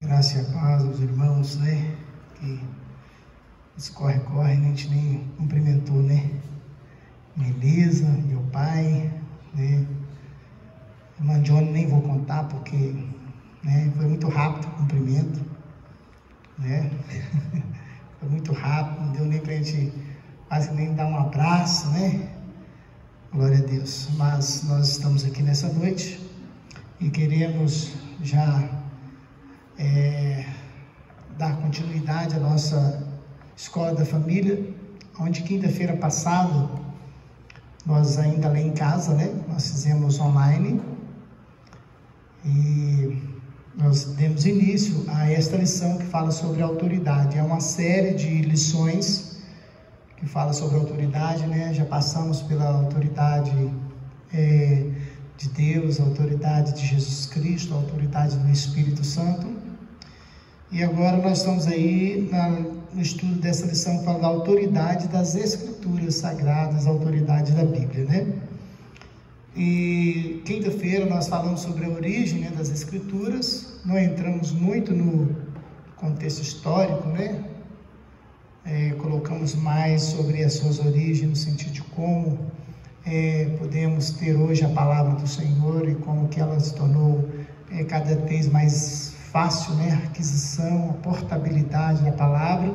Graça e a paz aos irmãos, né? Que esse corre-corre, a gente nem cumprimentou, né? Beleza, meu pai, né? Irmã Johnny nem vou contar porque, né? Foi muito rápido o cumprimento, né? Foi muito rápido, não deu nem pra gente quase nem dar um abraço, né? Glória a Deus. Mas nós estamos aqui nessa noite e queremos já dar continuidade à nossa Escola da Família, onde quinta-feira passada, nós ainda lá em casa, né, nós fizemos online, e nós demos início a esta lição que fala sobre autoridade. É uma série de lições que fala sobre autoridade, né, já passamos pela autoridade de Deus, a autoridade de Jesus Cristo, a autoridade do Espírito Santo. E agora nós estamos aí no estudo dessa lição que fala da autoridade das Escrituras Sagradas, a autoridade da Bíblia, né? E quinta-feira nós falamos sobre a origem, né, das Escrituras, não entramos muito no contexto histórico, né? Colocamos mais sobre as suas origens, no sentido de como podemos ter hoje a palavra do Senhor e como que ela se tornou cada vez mais fácil, né, a aquisição, a portabilidade da palavra.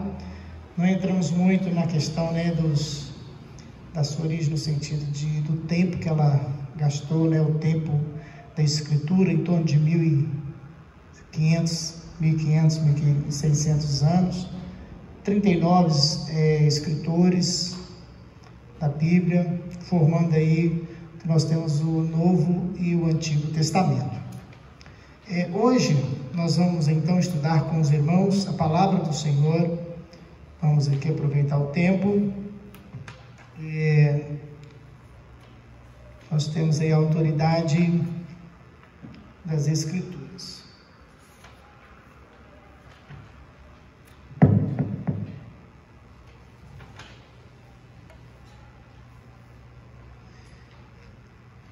Não entramos muito na questão, né, da sua origem, no sentido do tempo que ela gastou, né, o tempo da escritura, em torno de 1500, 1600 anos, 39 escritores da Bíblia, formando aí que nós temos o Novo e o Antigo Testamento. Hoje nós vamos então estudar com os irmãos a palavra do Senhor. Vamos aqui aproveitar o tempo. Nós temos aí a autoridade das Escrituras.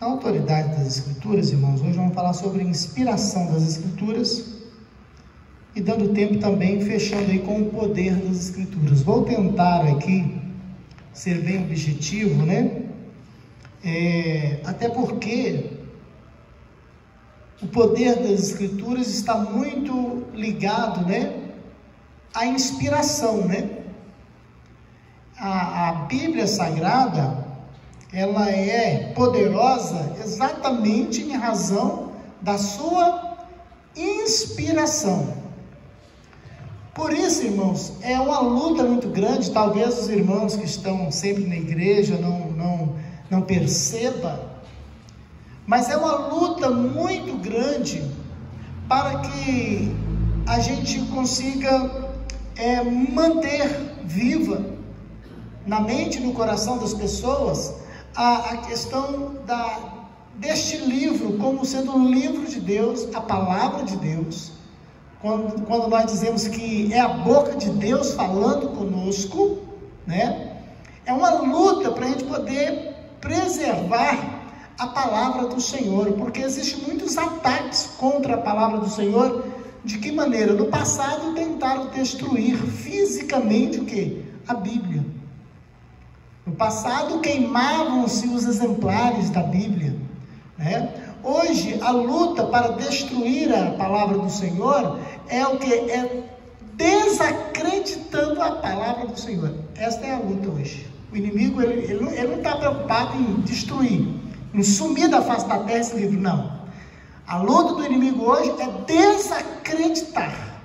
A autoridade das Escrituras, irmãos, hoje vamos falar sobre a inspiração das Escrituras e dando tempo também, fechando aí com o poder das Escrituras. Vou tentar aqui ser bem objetivo, né? Até porque o poder das Escrituras está muito ligado, né, à inspiração, né? A Bíblia Sagrada, ela é poderosa exatamente em razão da sua inspiração. Por isso, irmãos, é uma luta muito grande. Talvez os irmãos que estão sempre na igreja não percebam, mas é uma luta muito grande para que a gente consiga manter viva na mente e no coração das pessoas a questão deste livro como sendo um livro de Deus, a palavra de Deus. Quando nós dizemos que é a boca de Deus falando conosco, né? É uma luta para a gente poder preservar a palavra do Senhor, porque existem muitos ataques contra a palavra do Senhor. De que maneira? No passado tentaram destruir fisicamente o quê? A Bíblia. No passado queimavam-se os exemplares da Bíblia, né? Hoje a luta para destruir a palavra do Senhor é o que? É desacreditando a palavra do Senhor. Esta é a luta hoje. O inimigo ele não está preocupado em destruir, em sumir da face da terra esse livro, não. A luta do inimigo hoje é desacreditar,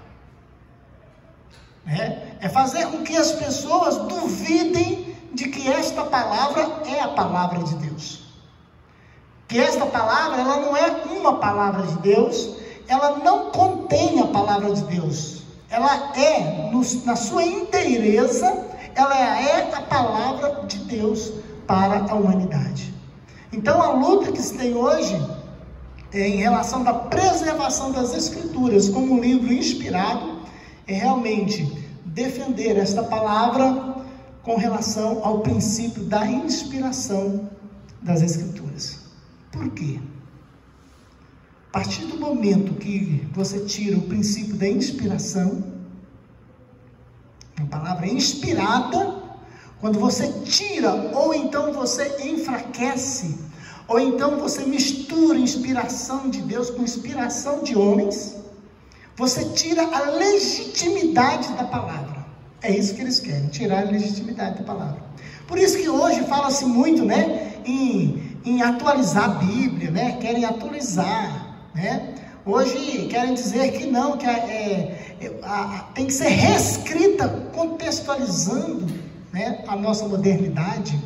né? É fazer com que as pessoas duvidem de que esta palavra é a palavra de Deus. Que esta palavra, ela não é uma palavra de Deus, ela não contém a palavra de Deus. Ela é, na sua inteireza, ela é a palavra de Deus para a humanidade. Então a luta que se tem hoje em relação da preservação das Escrituras como um livro inspirado é realmente defender esta palavra com relação ao princípio da inspiração das Escrituras. Por quê? partir do momento que você tira o princípio da inspiração, a palavra inspirada, quando você tira, ou então você enfraquece, ou então você mistura inspiração de Deus com inspiração de homens, você tira a legitimidade da palavra. É isso que eles querem, tirar a legitimidade da palavra. Por isso que hoje fala-se muito, né, em atualizar a Bíblia, né, querem atualizar, né, hoje querem dizer que não, que tem que ser reescrita, contextualizando, né, a nossa modernidade,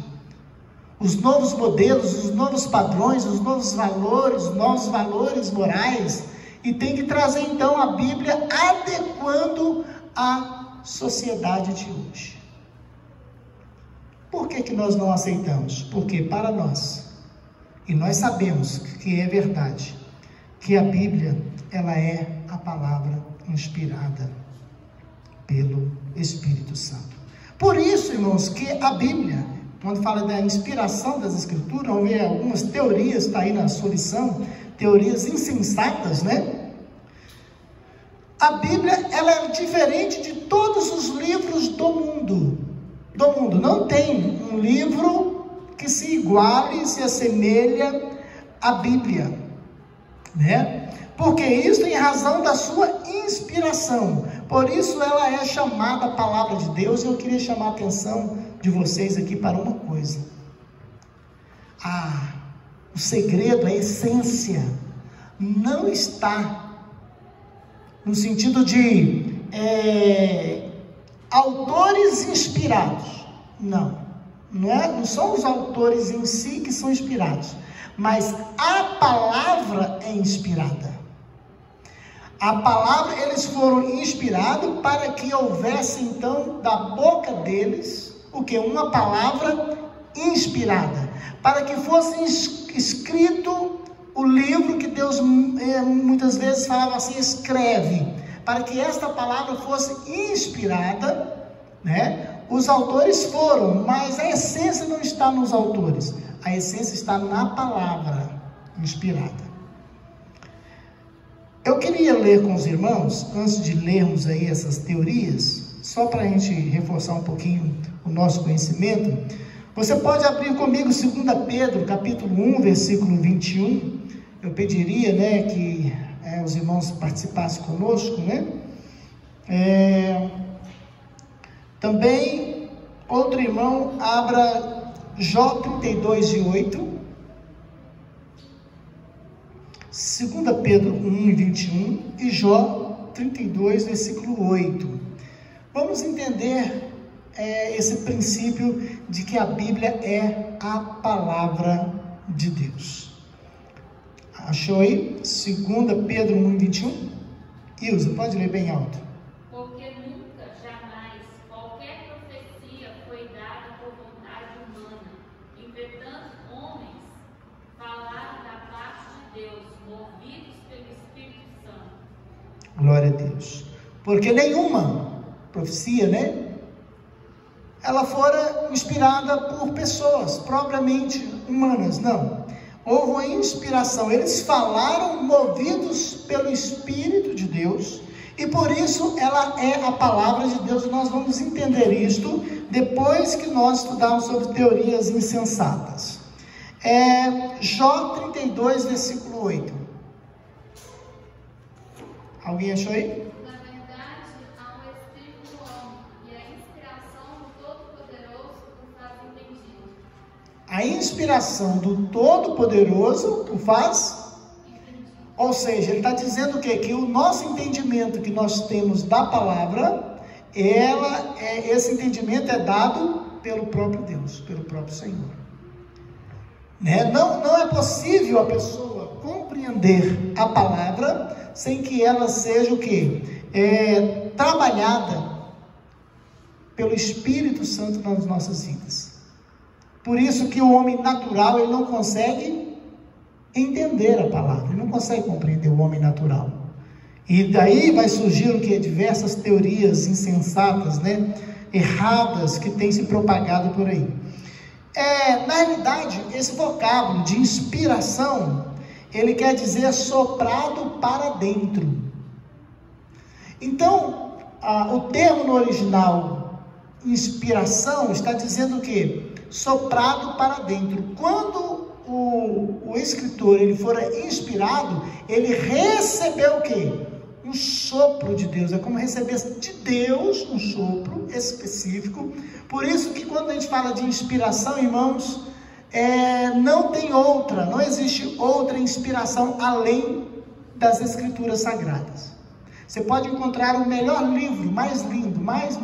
os novos modelos, os novos padrões, os novos valores morais, e tem que trazer então a Bíblia adequando a sociedade de hoje. Por que nós não aceitamos? Porque para nós, e nós sabemos que é verdade, que a Bíblia, ela é a palavra inspirada pelo Espírito Santo. Por isso, irmãos, que a Bíblia, quando fala da inspiração das Escrituras, vamos ver algumas teorias, está aí na sua lição, teorias insensatas, né? A Bíblia, ela é diferente de todos os livros do mundo. Não tem um livro que se iguale, se assemelha à Bíblia, né? Porque isso em razão da sua inspiração. Por isso ela é chamada Palavra de Deus. Eu queria chamar a atenção de vocês aqui para uma coisa. O segredo, a essência, não está no sentido de autores inspirados. Não são os autores em si que são inspirados, mas a palavra é inspirada. A palavra, eles foram inspirados para que houvesse então da boca deles o que? Uma palavra inspirada, para que fosse escrito o livro que Deus muitas vezes falava assim, escreve, para que esta palavra fosse inspirada, né? Os autores foram, mas a essência não está nos autores, a essência está na palavra inspirada. Eu queria ler com os irmãos, antes de lermos aí essas teorias, só para a gente reforçar um pouquinho o nosso conhecimento. Você pode abrir comigo 2 Pedro, capítulo 1, versículo 21. Eu pediria, né, que os irmãos participassem conosco, né? Também, outro irmão, abra Jó 32, de 8. 2 Pedro 1, 21 e Jó 32, versículo 8. Vamos entender esse princípio de que a Bíblia é a palavra de Deus. Achou aí? 2 Pedro 1, 21? Ilza, pode ler bem alto. Porque nunca, jamais, qualquer profecia foi dada por vontade humana, entretanto, homens falaram da parte de Deus, movidos pelo Espírito Santo. Glória a Deus. Porque nenhuma profecia, né? Ela fora inspirada por pessoas propriamente humanas, não. Houve uma inspiração, eles falaram movidos pelo Espírito de Deus, e por isso ela é a palavra de Deus. Nós vamos entender isto depois que nós estudarmos sobre teorias insensatas. Jó 32, versículo 8. Alguém achou aí? Na verdade, há um Espírito no homem, e a inspiração do Todo-Poderoso o faz entendido. A inspiração do Todo-Poderoso o faz entendido. Ou seja, ele está dizendo o quê? Que o nosso entendimento que nós temos da palavra, esse entendimento é dado pelo próprio Deus, pelo próprio Senhor. Né? Não é possível a pessoa compreender a palavra sem que ela seja o quê? Trabalhada pelo Espírito Santo nas nossas vidas. Por isso que o homem natural, ele não consegue entender a palavra, ele não consegue compreender o homem natural. E daí vai surgir o que? Diversas teorias insensatas, né? Erradas, que têm se propagado por aí. Na realidade, esse vocábulo de inspiração, ele quer dizer soprado para dentro. Então, o termo no original, inspiração, está dizendo o quê? Soprado para dentro. Quando o escritor ele for inspirado, ele recebeu o quê? Um sopro de Deus. É como receber de Deus um sopro específico. Por isso que quando a gente fala de inspiração, irmãos, não tem outra, não existe outra inspiração além das Escrituras Sagradas. Você pode encontrar o melhor livro, mais lindo, o mais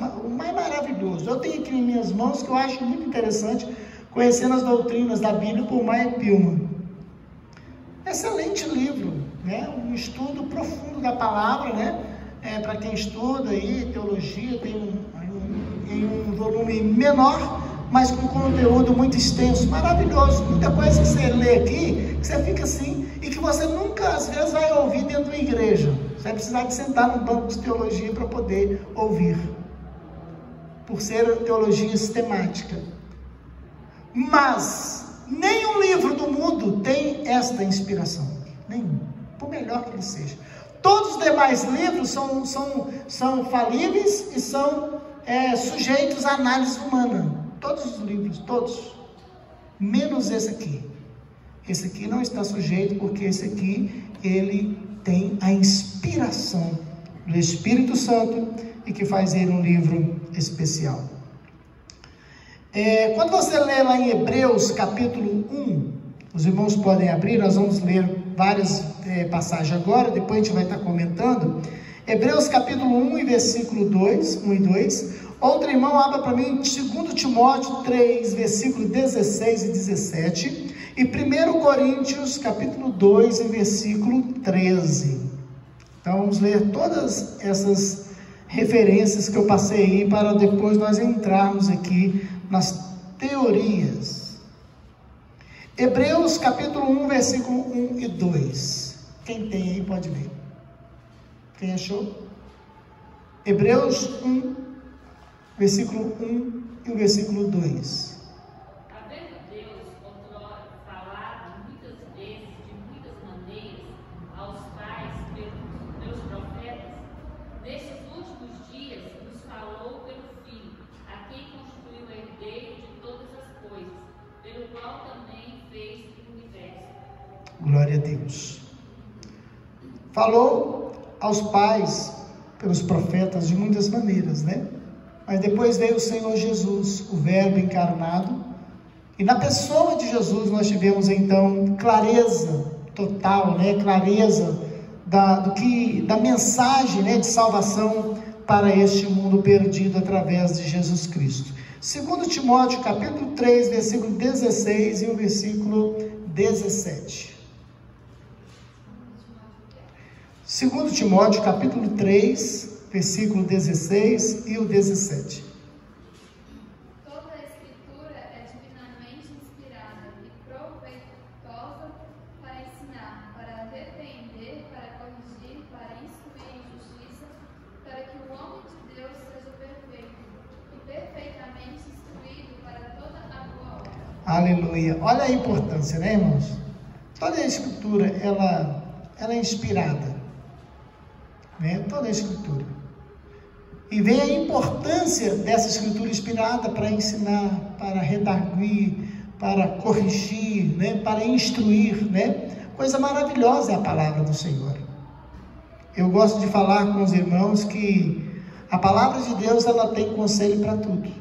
maravilhoso. Eu tenho aqui em minhas mãos, que eu acho muito interessante, Conhecendo as Doutrinas da Bíblia, por Meyer Pillman. Excelente livro, né? Um estudo profundo da palavra, né? Para quem estuda aí, teologia, tem um volume menor, mas com conteúdo muito extenso, maravilhoso. Muita coisa que você lê aqui, que você fica assim, e que você nunca, às vezes, vai ouvir dentro da igreja. Você vai precisar de sentar num banco de teologia para poder ouvir, por ser teologia sistemática. Mas nenhum livro do mundo tem esta inspiração, nenhum, por melhor que ele seja. Todos os demais livros são falíveis e são sujeitos à análise humana. Todos os livros, todos, menos esse aqui. Esse aqui não está sujeito, porque esse aqui, ele tem a inspiração do Espírito Santo e que faz ele um livro especial. Quando você lê lá em Hebreus capítulo 1, os irmãos podem abrir, nós vamos ler várias passagens agora, depois a gente vai estar comentando. Hebreus capítulo 1 e versículo 2, 1 e 2. Outro irmão, abra para mim 2 Timóteo 3, versículo 16 e 17. E 1 Coríntios capítulo 2 e versículo 13. Então vamos ler todas essas referências que eu passei aí, para depois nós entrarmos aqui nas teorias. Hebreus capítulo 1, versículo 1 e 2. Quem tem aí pode ler. Quem achou? Hebreus 1, versículo 1 e o versículo 2. Havendo Deus outrora falado muitas vezes, de muitas maneiras, aos pais pelos profetas, nestes últimos dias nos falou pelo Filho, a quem constituiu o herdeiro de todas as coisas, pelo qual também fez o universo. Glória a Deus. Falou aos pais pelos profetas de muitas maneiras, né? Mas depois veio o Senhor Jesus, o Verbo encarnado, e na pessoa de Jesus nós tivemos então clareza total, né? Clareza da mensagem, né, de salvação para este mundo perdido através de Jesus Cristo. 2 Timóteo capítulo 3, versículo 16 e o versículo 17. 2 Timóteo capítulo 3, versículo 16 e o 17. Toda a Escritura é divinamente inspirada e proveitosa para ensinar, para repreender, para corrigir, para instruir em justiça, para que o homem de Deus seja perfeito e perfeitamente instruído para toda a boa obra. Aleluia. Olha a importância, né, irmãos? Toda a Escritura, ela é inspirada, né? Toda a Escritura. E vem a importância dessa Escritura inspirada para ensinar, para redarguir, para corrigir, né? Para instruir, né? Coisa maravilhosa é a palavra do Senhor. Eu gosto de falar com os irmãos que a palavra de Deus, ela tem conselho para tudo,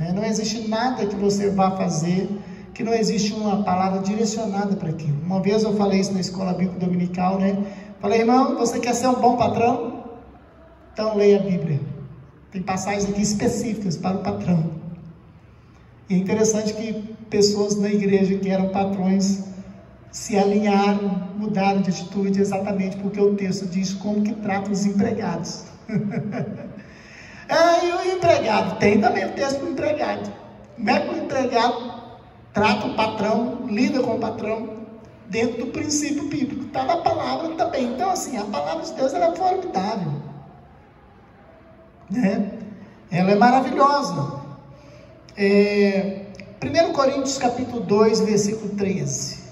né? Não existe nada que você vá fazer que não existe uma palavra direcionada para aquilo. Uma vez eu falei isso na escola bíblica dominical, né? Falei, irmão, você quer ser um bom patrão? Então leia a Bíblia. Tem passagens aqui específicas para o patrão. E é interessante que pessoas na igreja que eram patrões se alinharam, mudaram de atitude, exatamente porque o texto diz como que trata os empregados. E o empregado? Tem também o texto do empregado. Como é que o empregado trata o patrão, lida com o patrão, dentro do princípio bíblico? Está na palavra também. Então, assim, a palavra de Deus, ela é formidável, né? Ela é maravilhosa. 1 Coríntios capítulo 2, versículo 13.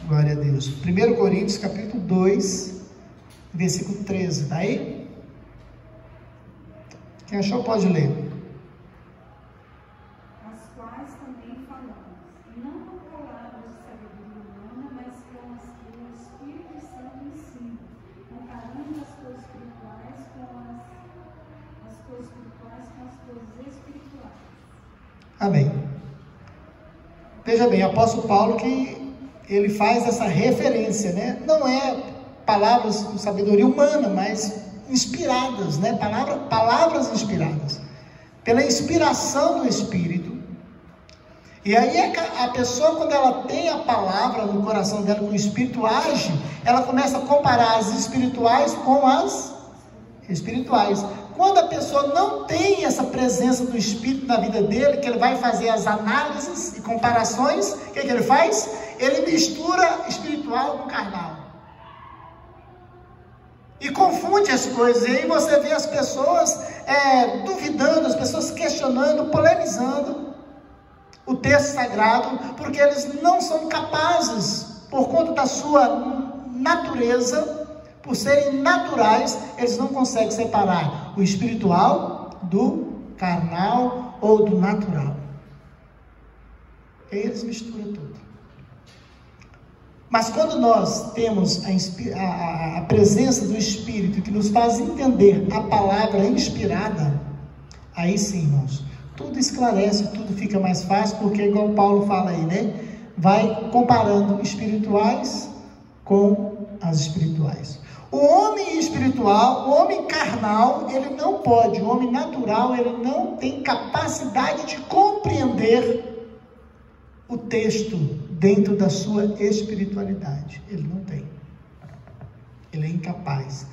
Glória a Deus. 1 Coríntios, capítulo 2, versículo 13. Está aí? Quem achou pode ler. As quais também falamos, não com palavras de sabedoria humana, mas com as que o Espírito Santo ensina, comparando as coisas espirituais com as coisas espirituais. Amém. Veja bem, o apóstolo Paulo que ele faz essa referência, né? Não é palavras com sabedoria humana, mas inspiradas, né? Palavras inspiradas, pela inspiração do Espírito. E aí a pessoa, quando ela tem a palavra no coração dela, que o Espírito age, ela começa a comparar as espirituais com as espirituais. Quando a pessoa não tem essa presença do Espírito na vida dele, que ele vai fazer as análises e comparações, o que ele faz? Ele mistura espiritual com carnal. E confunde as coisas. E aí você vê as pessoas duvidando, as pessoas questionando, polemizando o texto sagrado, porque eles não são capazes, por conta da sua natureza, por serem naturais, eles não conseguem separar o espiritual do carnal ou do natural. E aí eles misturam tudo. Mas quando nós temos a presença do Espírito que nos faz entender a palavra inspirada, aí sim, irmãos, tudo esclarece, tudo fica mais fácil, porque igual Paulo fala aí, né? Vai comparando espirituais com as espirituais. O homem espiritual, o homem carnal, ele não pode, o homem natural, ele não tem capacidade de compreender o texto dentro da sua espiritualidade. Ele não tem. Ele é incapaz.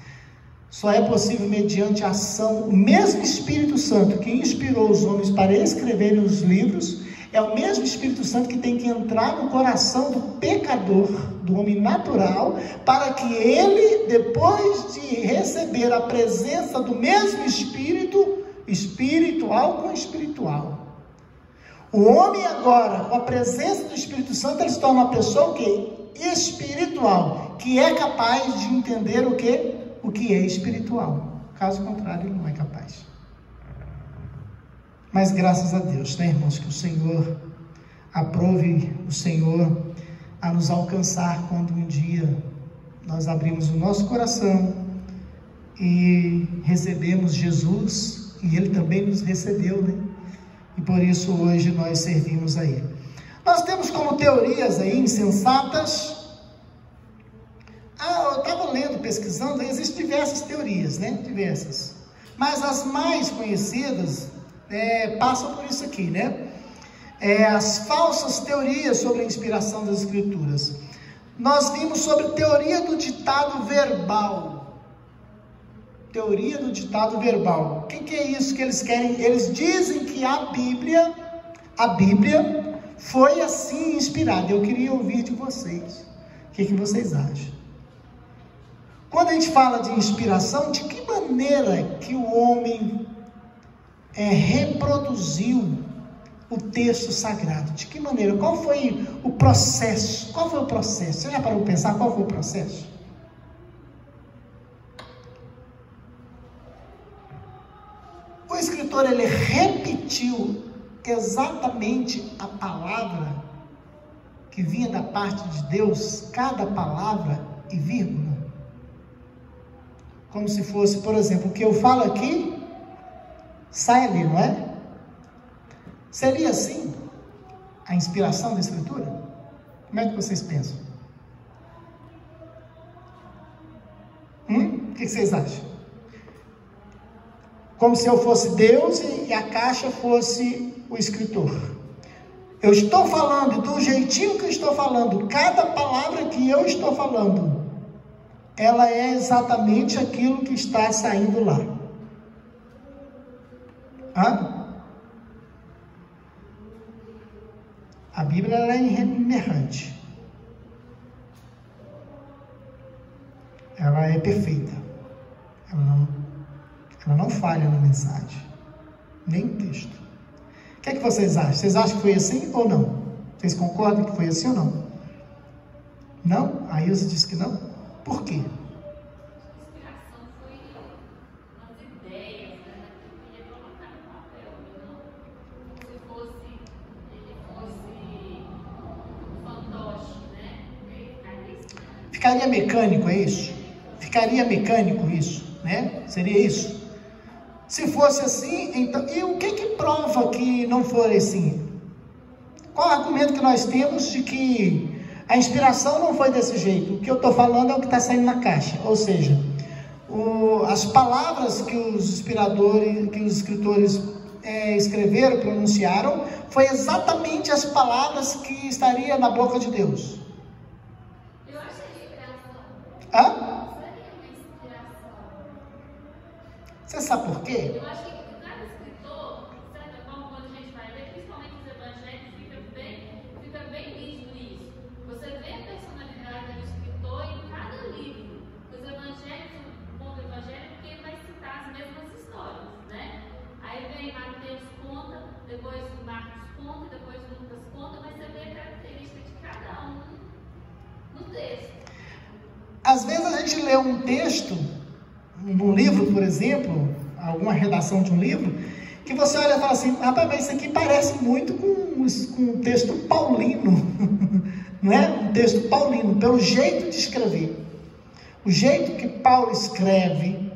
Só é possível mediante a ação, o mesmo Espírito Santo que inspirou os homens para escreverem os livros, é o mesmo Espírito Santo que tem que entrar no coração do pecador, do homem natural, para que ele, depois de receber a presença do mesmo Espírito, espiritual com espiritual. O homem agora, com a presença do Espírito Santo, ele se torna uma pessoa que espiritual, que é capaz de entender o que é espiritual. Caso contrário, ele não é capaz. Mas graças a Deus, né, irmãos, que o Senhor aprove o Senhor a nos alcançar quando um dia nós abrimos o nosso coração e recebemos Jesus, e Ele também nos recebeu, né? E por isso hoje nós servimos a Ele. Nós temos como teorias aí insensatas. Eu estava lendo, pesquisando, existem diversas teorias, né? Diversas. Mas as mais conhecidas passam por isso aqui, né? As falsas teorias sobre a inspiração das Escrituras. Nós vimos sobre teoria do ditado verbal. Teoria do ditado verbal. O que é isso que eles querem? Eles dizem que a Bíblia foi assim inspirada. Eu queria ouvir de vocês. O que vocês acham? Quando a gente fala de inspiração, de que maneira que o homem reproduziu o texto sagrado? De que maneira? Qual foi o processo? Qual foi o processo? Você já parou para pensar qual foi o processo? O escritor, ele repetiu exatamente a palavra que vinha da parte de Deus, cada palavra e vírgula. Como se fosse, por exemplo, o que eu falo aqui, sai ali, não é? Seria assim a inspiração da Escritura? Como é que vocês pensam? O que vocês acham? Como se eu fosse Deus e a caixa fosse o escritor. Eu estou falando do jeitinho que eu estou falando, cada palavra que eu estou falando, ela é exatamente aquilo que está saindo lá. A Bíblia, ela é inerrante. Ela é perfeita. Ela não falha na mensagem, nem no texto. O que é que vocês acham? Vocês acham que foi assim ou não? Vocês concordam que foi assim ou não? Não? A Ilse disse que não. Por quê? Inspiração foi umas ideias, né? Que eu queria colocar no papel, não? Se fosse, ele fosse um fantoche, né? Ficaria mecânico, é isso? Ficaria mecânico isso, né? Seria isso? Se fosse assim, então... E o que prova que não for assim? Qual o argumento que nós temos de que a inspiração não foi desse jeito? O que eu estou falando é o que está saindo na caixa. Ou seja, as palavras que os inspiradores, que os escritores escreveram, pronunciaram, foi exatamente as palavras que estariam na boca de Deus. Eu acho que inspiração. Hã? Seria uma inspiração. Você sabe por quê? Eu acho que cada escritor, de certa forma, quando a gente vai ler, principalmente os evangelhos, fica bem nítido isso. Você vê a personalidade do escritor em cada livro. Os evangelhos, o bom do evangelho é porque ele vai citar as mesmas histórias, né? Aí vem Mateus conta, depois Marcos conta, depois Lucas conta, mas você vê a característica de cada um no texto. Às vezes a gente lê um texto, num livro, por exemplo, alguma redação de um livro, que você olha e fala assim, rapaz, mas isso aqui parece muito com um texto paulino, não é? Um texto paulino, pelo jeito de escrever, o jeito que Paulo escreve,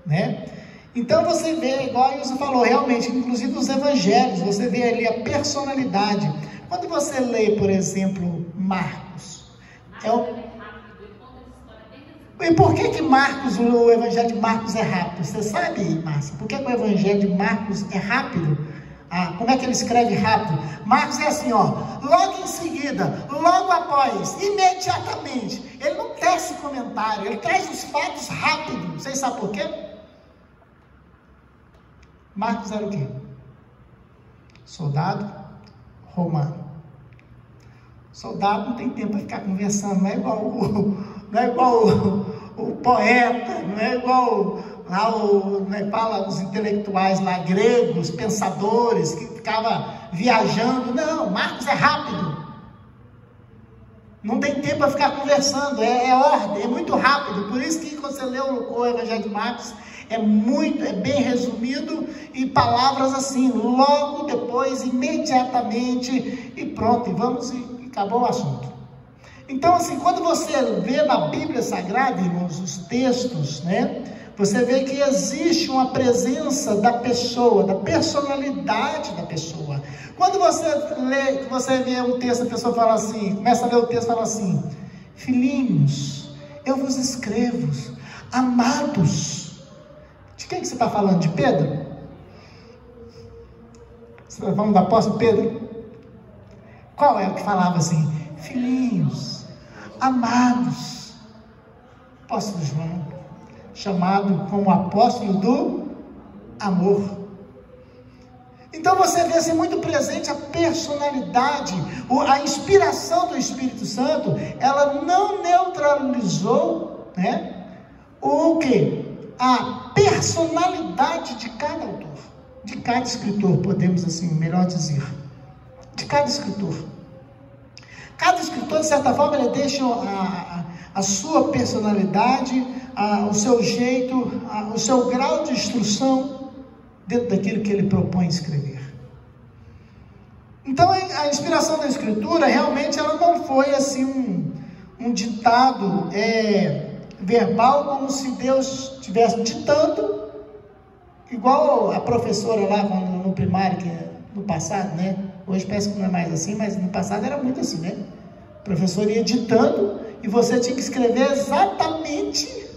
né? Então você vê, igual a Ilse falou, realmente, inclusive os evangelhos, você vê ali a personalidade. Quando você lê, por exemplo, Marcos, E por que Marcos, o evangelho de Marcos é rápido? Você sabe, Márcia? Por que o evangelho de Marcos é rápido? Como é que ele escreve rápido? Marcos é assim, ó, logo em seguida, logo após, imediatamente. Ele não tece comentário, ele traz os fatos rápido. Vocês sabem por quê? Marcos era o quê? Soldado romano. Soldado não tem tempo para ficar conversando, não é igual o poeta, não é igual lá fala os intelectuais lá gregos, pensadores, que ficava viajando. Não, Marcos é rápido. Não tem tempo para ficar conversando, é ordem, é muito rápido. Por isso que quando você lê o Evangelho de Marcos, é bem resumido, e palavras assim, logo depois, imediatamente, e pronto, e acabou o assunto. Então, assim, quando você vê na Bíblia Sagrada, irmãos, os textos, né, você vê que existe uma presença da pessoa, da personalidade da pessoa. Quando você lê, você vê um texto, a pessoa fala assim, começa a ler o texto e fala assim, filhinhos, eu vos escrevo, amados. De quem que você está falando? De Pedro? Você está falando do apóstolo Pedro? Qual é o que falava assim? Filhinhos, amados. Apóstolo João, chamado como apóstolo do amor. Então você vê assim muito presente a personalidade, a inspiração do Espírito Santo. Ela não neutralizou, né, o quê? A personalidade de cada autor, de cada escritor, podemos assim, melhor dizer, de cada escritor. Cada escritor, de certa forma, ele deixa a sua personalidade, o seu jeito, o seu grau de instrução dentro daquilo que ele propõe escrever. Então, a inspiração da escritura, realmente, ela não foi assim um ditado verbal, como se Deus estivesse ditando, igual a professora lá no primário, que no passado, né? Hoje parece que não é mais assim, mas no passado era muito assim, né? O professor ia ditando e você tinha que escrever exatamente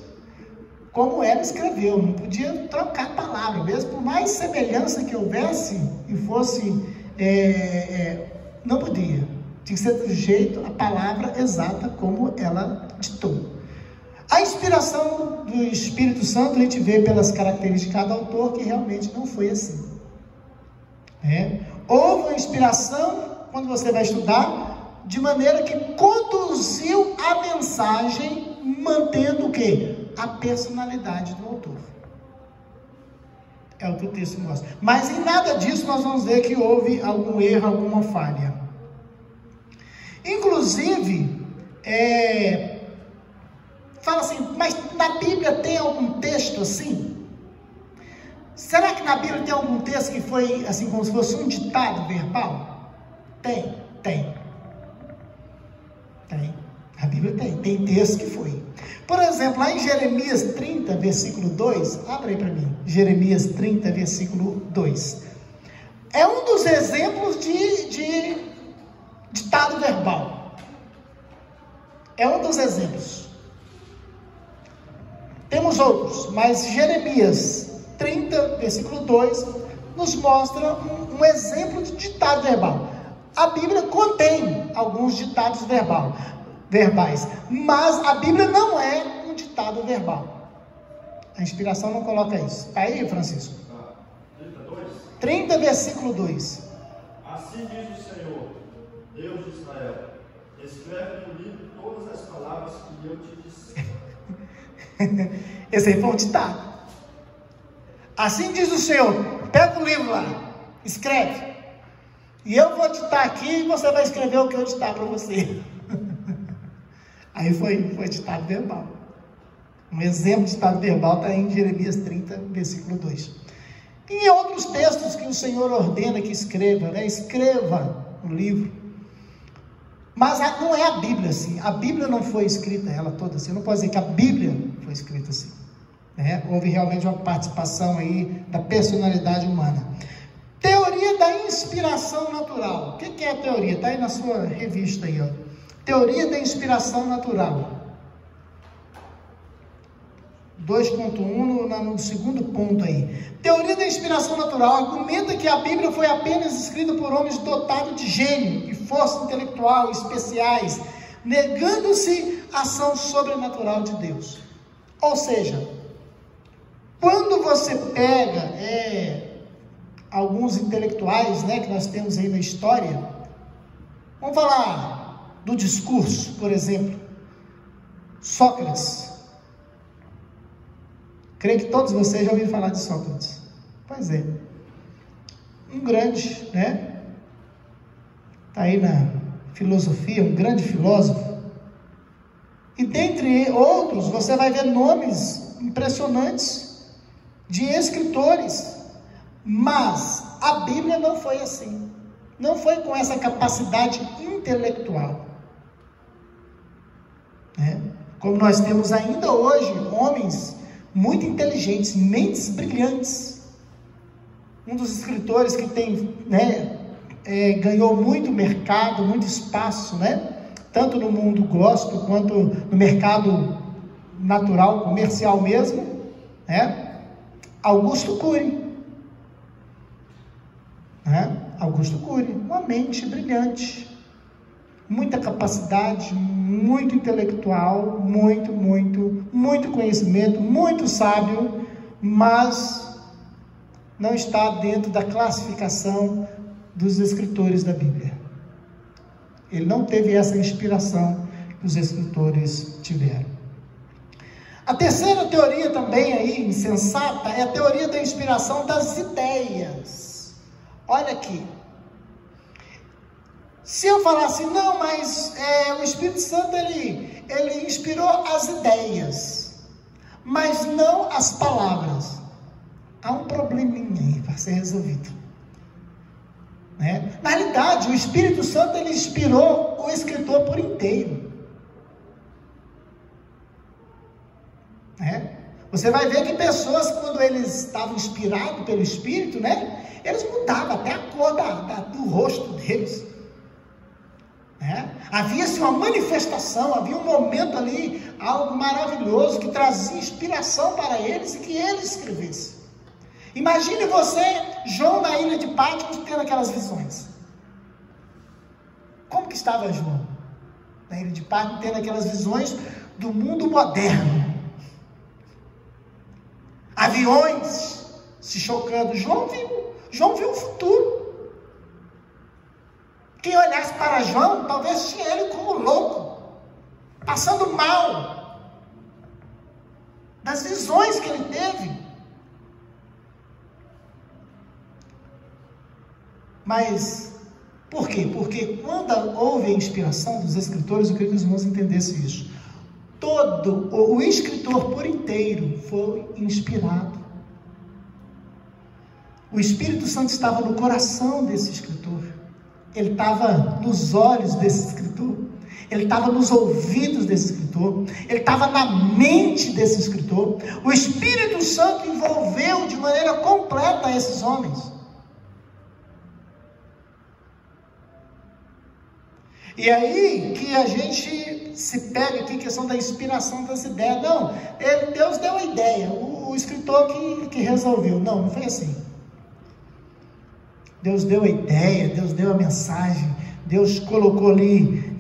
como ela escreveu. Não podia trocar a palavra, mesmo por mais semelhança que houvesse e fosse, não podia. Tinha que ser do jeito, a palavra exata como ela ditou. A inspiração do Espírito Santo a gente vê pelas características de cada autor que realmente não foi assim. Houve uma inspiração, quando você vai estudar, de maneira que conduziu a mensagem, mantendo o quê? A personalidade do autor. É o que o texto mostra. Mas em nada disso nós vamos ver que houve algum erro, alguma falha. Inclusive, fala assim, mas na Bíblia tem algum texto assim? Será que na Bíblia tem algum texto que foi assim, como se fosse um ditado verbal? Tem. A Bíblia tem texto que foi. Por exemplo, lá em Jeremias 30, versículo 2, abre aí para mim, Jeremias 30, versículo 2. É um dos exemplos de ditado verbal. É um dos exemplos. Temos outros, mas Jeremias 30, versículo 2, nos mostra um exemplo de ditado verbal. A Bíblia contém alguns ditados verbais, mas a Bíblia não é um ditado verbal. A inspiração não coloca isso. Está aí, Francisco? 30, versículo 2. Assim diz o Senhor, Deus de Israel: escreve no livro todas as palavras que eu te disse. Esse aí foi um ditado. Assim diz o Senhor: pega o livro lá, escreve. E eu vou ditar aqui e você vai escrever o que eu ditar para você. Aí foi ditado verbal. Um exemplo de ditado verbal está em Jeremias 30, versículo 2. E em outros textos que o Senhor ordena que escreva, né? Escreva o livro. Mas não é a Bíblia assim. A Bíblia não foi escrita ela toda assim. Eu não posso dizer que a Bíblia foi escrita assim. Né? Houve realmente uma participação aí da personalidade humana. Teoria da inspiração natural. O que é a teoria? Está aí na sua revista aí, ó. Teoria da inspiração natural. 2.1 no segundo ponto aí. Teoria da inspiração natural argumenta que a Bíblia foi apenas escrita por homens dotados de gênio e força intelectual especiais, negando-se a ação sobrenatural de Deus. Ou seja, quando você pega alguns intelectuais, né, que nós temos aí na história, vamos falar do discurso, por exemplo, Sócrates. Creio que todos vocês já ouviram falar de Sócrates. Pois é. Um grande, né? Está aí na filosofia, um grande filósofo. E dentre outros, você vai ver nomes impressionantes de escritores. Mas a Bíblia não foi assim. Não foi com essa capacidade intelectual. Como nós temos ainda hoje homens muito inteligentes, mentes brilhantes. Um dos escritores que tem, ganhou muito mercado, muito espaço, tanto no mundo gospel quanto no mercado natural, comercial mesmo, Augusto Cury. Augusto Cury, uma mente brilhante, muita capacidade, muito intelectual, muito conhecimento, muito sábio, mas não está dentro da classificação dos escritores da Bíblia. Ele não teve essa inspiração que os escritores tiveram. A terceira teoria também aí, insensata, é a teoria da inspiração das ideias. Olha aqui. Se eu falar assim, não, mas o Espírito Santo, ele inspirou as ideias, mas não as palavras. Há um probleminha aí para ser resolvido. Na realidade, o Espírito Santo, ele inspirou o escritor por inteiro. Você vai ver que pessoas, quando eles estavam inspirados pelo Espírito, eles mudavam até a cor do rosto deles. Havia-se uma manifestação, havia um momento ali, algo maravilhoso, que trazia inspiração para eles e que eles escrevessem. Imagine você, João, na ilha de Patmos, tendo aquelas visões. Como que estava João? Na ilha de Patmos, tendo aquelas visões do mundo moderno. Aviões se chocando. João viu o futuro. Quem olhasse para João, talvez tinha ele como louco, passando mal, das visões que ele teve. Mas, Por quê? Porque quando houve a inspiração dos escritores, eu queria que os irmãos entendessem isso. O escritor por inteiro foi inspirado. O Espírito Santo estava no coração desse escritor. Ele estava nos olhos desse escritor. Ele estava nos ouvidos desse escritor. Ele estava na mente desse escritor. O Espírito Santo envolveu de maneira completa esses homens. E aí que a gente se pega aqui, questão da inspiração das ideias. Não, Deus deu a ideia, o escritor que resolveu. Não foi assim. Deus deu a ideia, Deus deu a mensagem, Deus colocou ali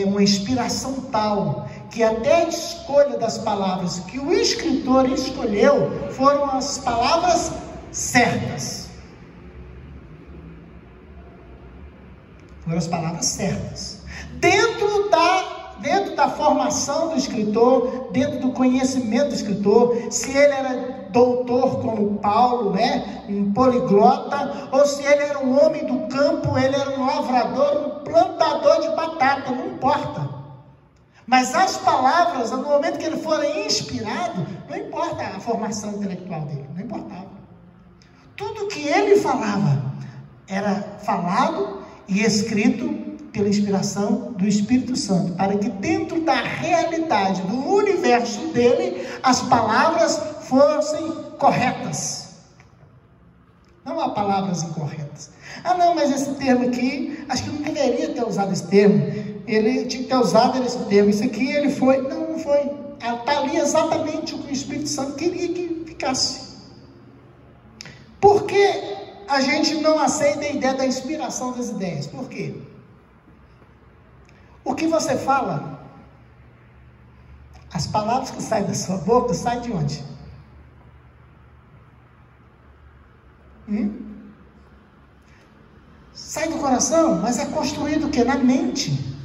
uma inspiração tal, que até a escolha das palavras que o escritor escolheu, foram as palavras certas. Foram as palavras certas. Dentro da formação do escritor, dentro do conhecimento do escritor, se ele era doutor como Paulo, né, um poliglota, ou se ele era um homem do campo, ele era um lavrador, um plantador de batata, não importa. Mas as palavras, no momento que ele for inspirado, não importa a formação intelectual dele, não importava. Tudo que ele falava era falado e escrito pela inspiração do Espírito Santo, para que dentro da realidade, do universo dele, as palavras fossem corretas. Não há palavras incorretas. Ah não, mas esse termo aqui, acho que não deveria ter usado esse termo. Ele tinha que ter usado esse termo. Isso aqui ele foi. Não foi. Está ali exatamente o que o Espírito Santo queria que ficasse. Por que a gente não aceita a ideia da inspiração das ideias? Por quê? O que você fala, as palavras que saem da sua boca, saem de onde? Sai do coração, mas é construído o quê? Na mente.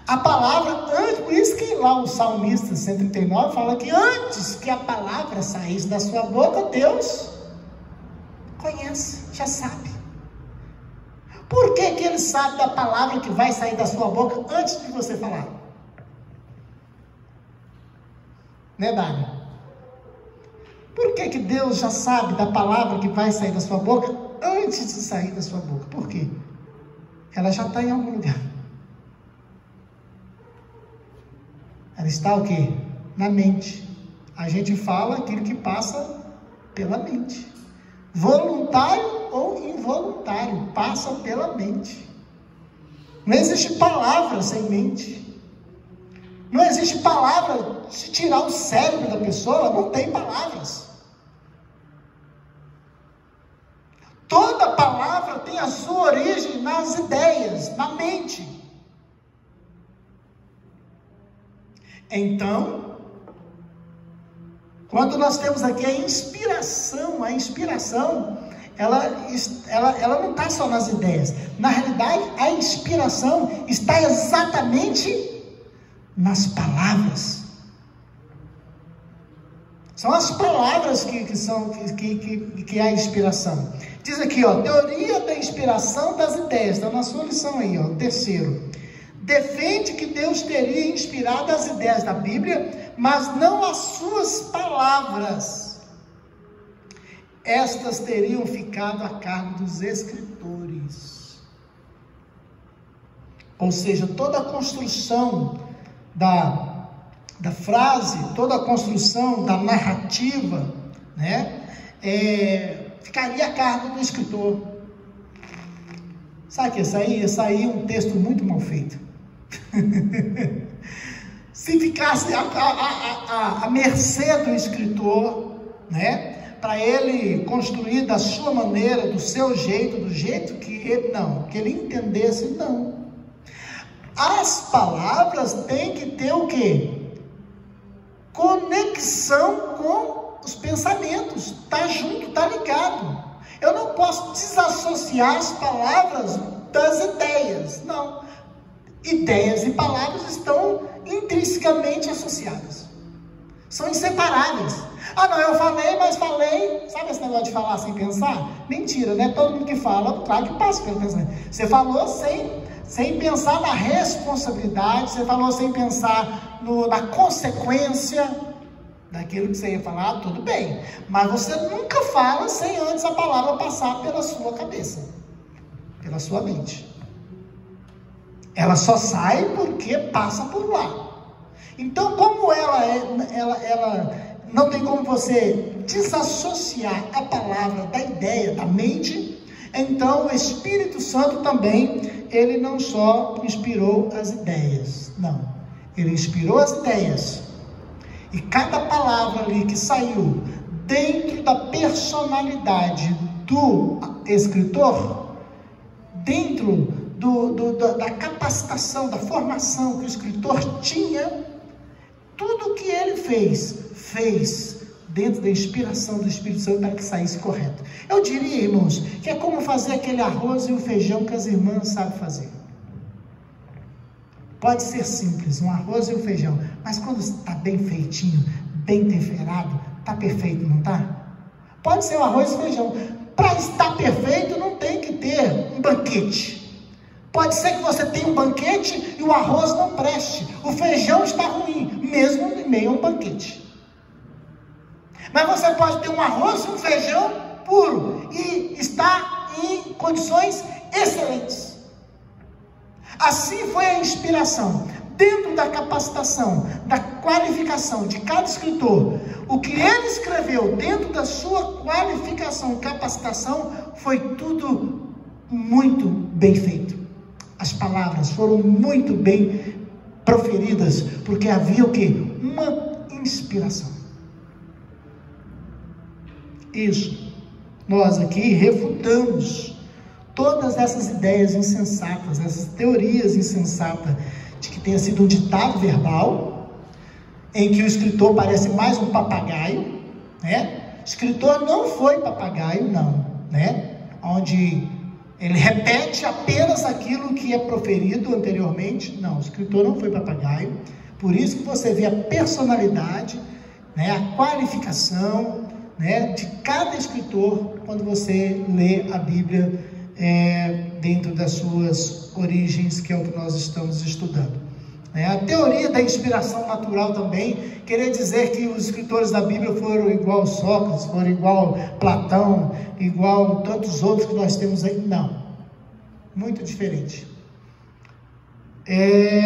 A palavra, por isso que lá o salmista 139 fala que antes que a palavra saísse da sua boca, Deus conhece, já sabe. Por que que ele sabe da palavra que vai sair da sua boca antes de você falar? Né, Dani? Por que que Deus já sabe da palavra que vai sair da sua boca antes de sair da sua boca? Por quê? Ela já está em algum lugar. Ela está o quê? Na mente. A gente fala aquilo que passa pela mente. Voluntário ou involuntário, passa pela mente. Não existe palavra sem mente. Não existe palavra, se tirar o cérebro da pessoa, não tem palavras. Toda palavra tem a sua origem nas ideias, na mente. Então, quando nós temos aqui a inspiração, ela não está só nas ideias. Na realidade, a inspiração está exatamente nas palavras. São as palavras que há a inspiração. Diz aqui, ó, teoria da inspiração das ideias. Está na sua lição aí, ó, terceiro. Defende que Deus teria inspirado as ideias da Bíblia, mas não as suas palavras. Estas teriam ficado a cargo dos escritores. Ou seja, toda a construção da frase, toda a construção da narrativa, né, ficaria a cargo do escritor. Sabe o que ia sair um texto muito mal feito. Se ficasse à mercê do escritor, né, para ele construir da sua maneira, do seu jeito, do jeito que ele entendesse, não. As palavras têm que ter o quê? Conexão com os pensamentos, tá junto, tá ligado. Eu não posso desassociar as palavras das ideias, não. Ideias e palavras estão intrinsecamente associadas. São inseparáveis. Ah, não, eu falei, mas falei. Sabe esse negócio de falar sem pensar? Mentira, né? Todo mundo que fala, claro que passa pelo pensamento. Você falou sem pensar na responsabilidade, você falou sem pensar na consequência daquilo que você ia falar, tudo bem. Mas você nunca fala sem antes a palavra passar pela sua cabeça, pela sua mente. Ela só sai porque passa por lá. Então, como ela não tem como você desassociar a palavra da ideia, da mente, então o Espírito Santo também, ele não só inspirou as ideias, não. Ele inspirou as ideias. E cada palavra ali que saiu dentro da personalidade do escritor, dentro da capacitação, da formação que o escritor tinha, tudo que ele fez dentro da inspiração do Espírito Santo para que saísse correto. Eu diria, irmãos, que é como fazer aquele arroz e o feijão que as irmãs sabem fazer. Pode ser simples, um arroz e um feijão, mas quando está bem feitinho, bem temperado, está perfeito, não está? Pode ser um arroz e feijão. Para estar perfeito, não tem que ter um banquete. Pode ser que você tenha um banquete e o arroz não preste, o feijão está ruim, mesmo em meio a um banquete. Mas você pode ter um arroz e um feijão puro e estar em condições excelentes. Assim foi a inspiração, dentro da capacitação, da qualificação de cada escritor. O que ele escreveu dentro da sua qualificação e capacitação foi tudo muito bem feito. As palavras foram muito bem proferidas, porque havia o quê? Uma inspiração. Isso. Nós aqui refutamos todas essas ideias insensatas, essas teorias insensatas, de que tenha sido um ditado verbal, em que o escritor parece mais um papagaio, né? O escritor não foi papagaio, não, né? Onde ele repete apenas aquilo que é proferido anteriormente. Não, o escritor não foi papagaio. Por isso que você vê a personalidade, né, a qualificação, né, de cada escritor quando você lê a Bíblia dentro das suas origens, que é o que nós estamos estudando. A teoria da inspiração natural também, querer dizer que os escritores da Bíblia foram igual Sócrates, foram igual Platão, igual tantos outros que nós temos aí, não. Muito diferente.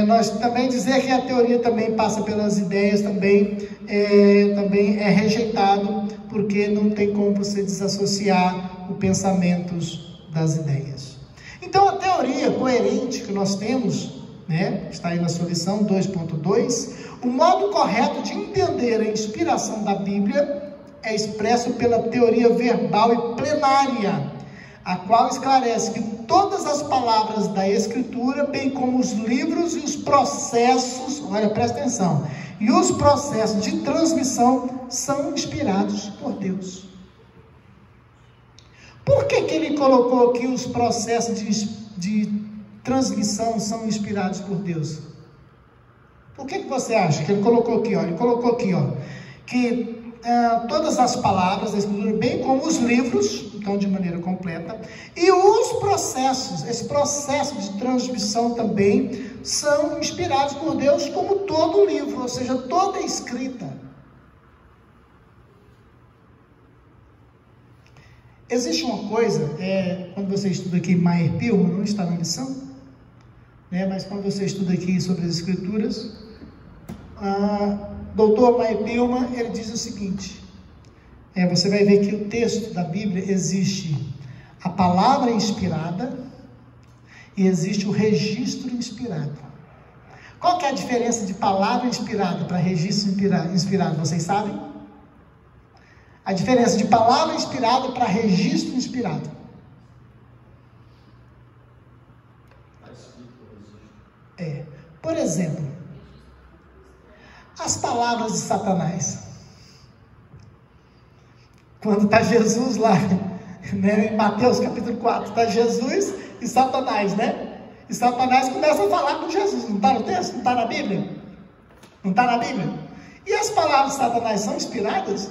Nós também dizer que a teoria também passa pelas ideias, também é rejeitado, porque não tem como você desassociar os pensamentos das ideias. Então a teoria coerente que nós temos, né, está aí na sua lição 2.2, o modo correto de entender a inspiração da Bíblia é expresso pela teoria verbal e plenária, a qual esclarece que todas as palavras da Escritura, bem como os livros e os processos, olha, presta atenção, e os processos de transmissão são inspirados por Deus. Por que ele colocou aqui os processos de transmissão são inspirados por Deus? Por que você acha que ele colocou aqui? Ele colocou aqui, que todas as palavras da Escritura, bem como os livros, então de maneira completa, e os processos, esse processo de transmissão também, são inspirados por Deus, como todo livro, ou seja, toda escrita. Existe uma coisa, quando você estuda aqui Meyer Pilma, não está na lição, né, mas quando você estuda aqui sobre as Escrituras, doutor Meyer Pilma, ele diz o seguinte, você vai ver que o texto da Bíblia existe a palavra inspirada e existe o registro inspirado. Qual que é a diferença de palavra inspirada para registro inspirado? Vocês sabem? A diferença de palavra inspirada para registro inspirado. Por exemplo, as palavras de Satanás. Quando está Jesus lá, né, em Mateus capítulo 4, está Jesus e Satanás, né? E Satanás começa a falar com Jesus. Não está no texto? Não está na Bíblia? Não está na Bíblia? E as palavras de Satanás são inspiradas?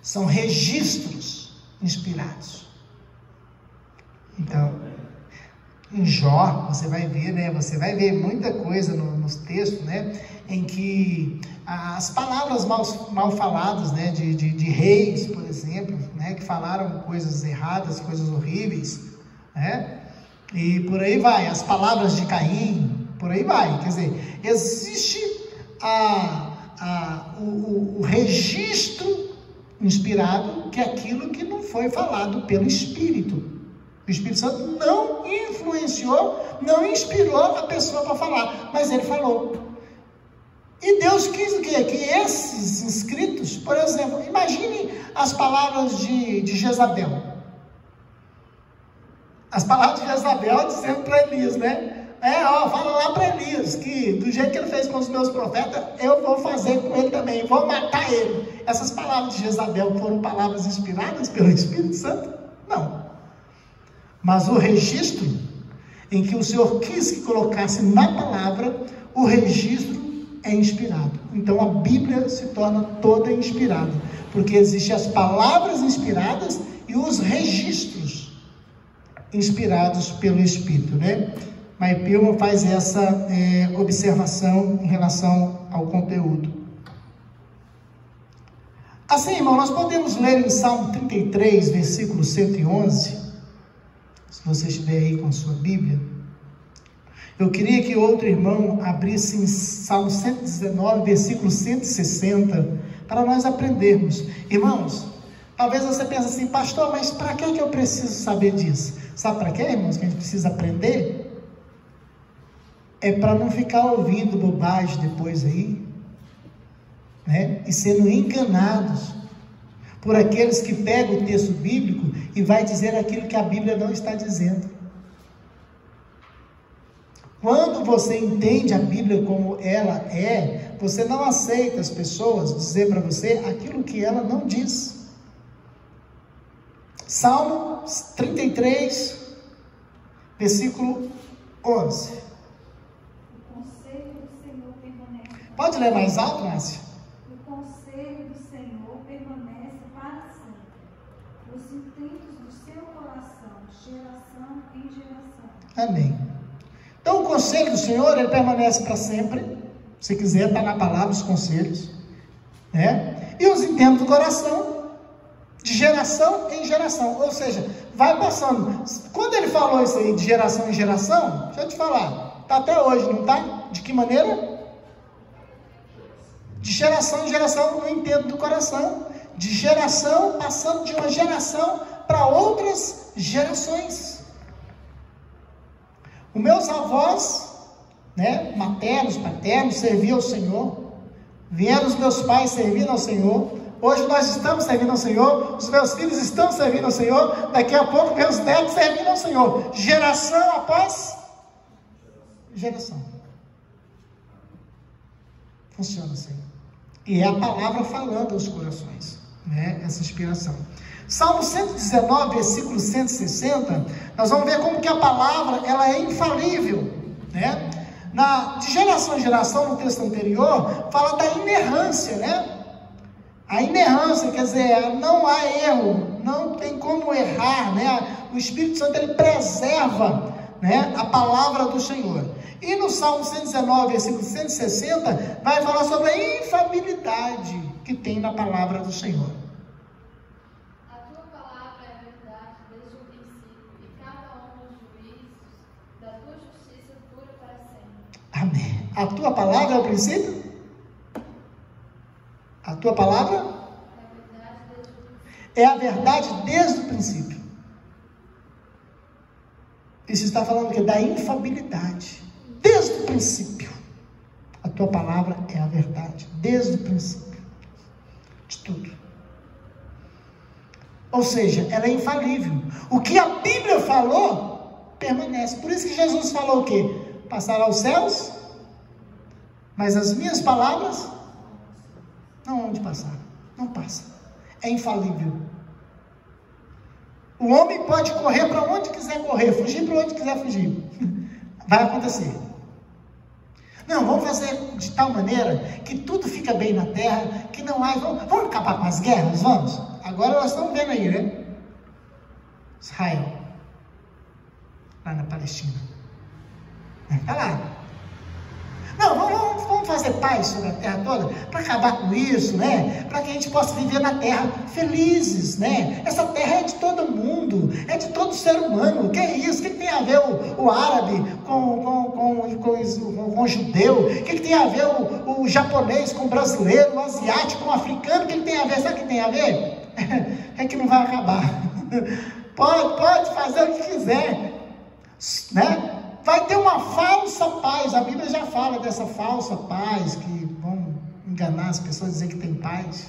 São registros inspirados. Então, em Jó, você vai ver, né? Você vai ver muita coisa nos textos, né? Em que as palavras mal faladas, né? De reis, por exemplo, né? Que falaram coisas erradas, coisas horríveis, né? E por aí vai. As palavras de Caim, por aí vai. Quer dizer, existe o registro inspirado, que é aquilo que não foi falado pelo Espírito. O Espírito Santo não influenciou, não inspirou a pessoa para falar, mas ele falou. E Deus quis o quê? Que esses inscritos, por exemplo, imagine as palavras de Jezabel. As palavras de Jezabel dizendo para Elias, né? Fala lá para Elias, que do jeito que ele fez com os meus profetas, eu vou fazer com ele também, vou matar ele. Essas palavras de Jezabel foram palavras inspiradas pelo Espírito Santo? Não. Mas o registro em que o Senhor quis que colocasse na palavra, o registro é inspirado. Então a Bíblia se torna toda inspirada, porque existem as palavras inspiradas e os registros inspirados pelo Espírito, né? Mas Pilma faz essa observação em relação ao conteúdo. Assim, irmão, nós podemos ler em Salmo 33, versículo 111, se você estiver aí com a sua Bíblia. Eu queria que outro irmão abrisse em Salmo 119, versículo 160, para nós aprendermos. Irmãos, talvez você pense assim, pastor, mas para que eu preciso saber disso? Sabe para quê, irmãos, que a gente precisa aprender? É para não ficar ouvindo bobagem depois aí, né? E sendo enganados por aqueles que pegam o texto bíblico e vai dizer aquilo que a Bíblia não está dizendo. Quando você entende a Bíblia como ela é, você não aceita as pessoas dizer para você aquilo que ela não diz. Salmo 33, versículo 11. Pode ler mais alto, Márcia? O conselho do Senhor permanece para sempre, os intentos do seu coração, geração em geração. Amém. Então o conselho do Senhor, ele permanece para sempre. Se quiser, está na palavra os conselhos, né? E os intentos do coração, de geração em geração. Ou seja, vai passando. Quando ele falou isso aí, de geração em geração, deixa eu te falar, está até hoje, não está? De que maneira? De geração em geração, no intento do coração, de geração, passando de uma geração para outras gerações. Os meus avós, né, maternos, paternos, serviam ao Senhor, vieram os meus pais servindo ao Senhor, hoje nós estamos servindo ao Senhor, os meus filhos estão servindo ao Senhor, daqui a pouco meus netos servindo ao Senhor, geração após geração. Funciona assim. E é a palavra falando aos corações, né? Essa inspiração. Salmo 119, versículo 160, nós vamos ver como que a palavra, ela é infalível, né? De geração em geração, no texto anterior, fala da inerrância, né? A inerrância, quer dizer, não há erro, não tem como errar, né? O Espírito Santo, ele preserva, né, a palavra do Senhor. E no Salmo 119, versículo 160, vai falar sobre a infalibilidade que tem na palavra do Senhor. A tua palavra é a verdade desde o princípio, e cada um dos juízos da tua justiça dura para sempre. Amém. A tua palavra é o princípio? A tua palavra? É a verdade desde o princípio. Isso está falando o quê? Da infalibilidade. Desde o princípio. A tua palavra é a verdade. Desde o princípio. De tudo. Ou seja, ela é infalível. O que a Bíblia falou, permanece. Por isso que Jesus falou o quê? Passará os céus, mas as minhas palavras não hão de passar. Não passa. É infalível. O homem pode correr para onde quiser correr, fugir para onde quiser fugir. Vai acontecer. Não, vamos fazer de tal maneira que tudo fica bem na terra, que não há... Vamos acabar com as guerras, vamos? Agora nós estamos vendo aí, né? Israel, lá na Palestina. Está lá. Não, vamos fazer paz sobre a terra toda, para acabar com isso, né? Para que a gente possa viver na terra felizes, né? Essa terra é de todo mundo, é de todo ser humano. O que é isso? O que tem a ver o árabe com o judeu? O que tem a ver o japonês com o brasileiro, o asiático com o africano? O que tem a ver? Sabe o que tem a ver? É que não vai acabar. Pode fazer o que quiser, né? Vai ter uma falsa paz. A Bíblia já fala dessa falsa paz, que vão enganar as pessoas, dizer que tem paz.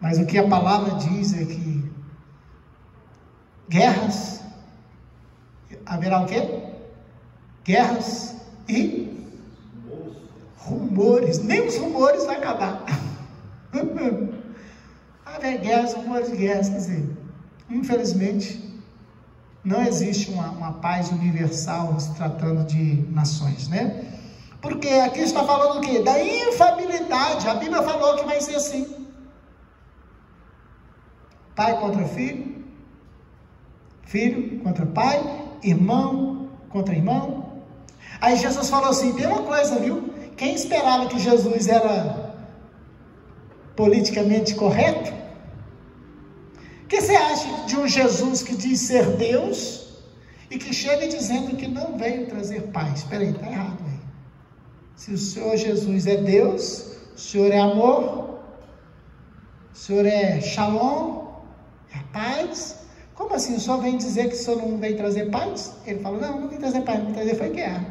Mas o que a palavra diz é que guerras, haverá o quê? Guerras e rumores. Nem os rumores vai acabar. Haver guerras, rumores de guerras, quer dizer, infelizmente, não existe uma paz universal se tratando de nações, né? Porque aqui está falando o quê? Da infabilidade. A Bíblia falou que vai ser assim. Pai contra filho, filho contra pai, irmão contra irmão. Aí Jesus falou assim, tem uma coisa, viu? Quem esperava que Jesus era politicamente correto? O que você acha de um Jesus que diz ser Deus e que chega dizendo que não veio trazer paz? Espera aí, está errado aí. Se o Senhor Jesus é Deus, o Senhor é amor, o Senhor é shalom, é paz, como assim? O Senhor vem dizer que o Senhor não veio trazer paz? Ele fala, não vim trazer paz, não vim trazer foi guerra.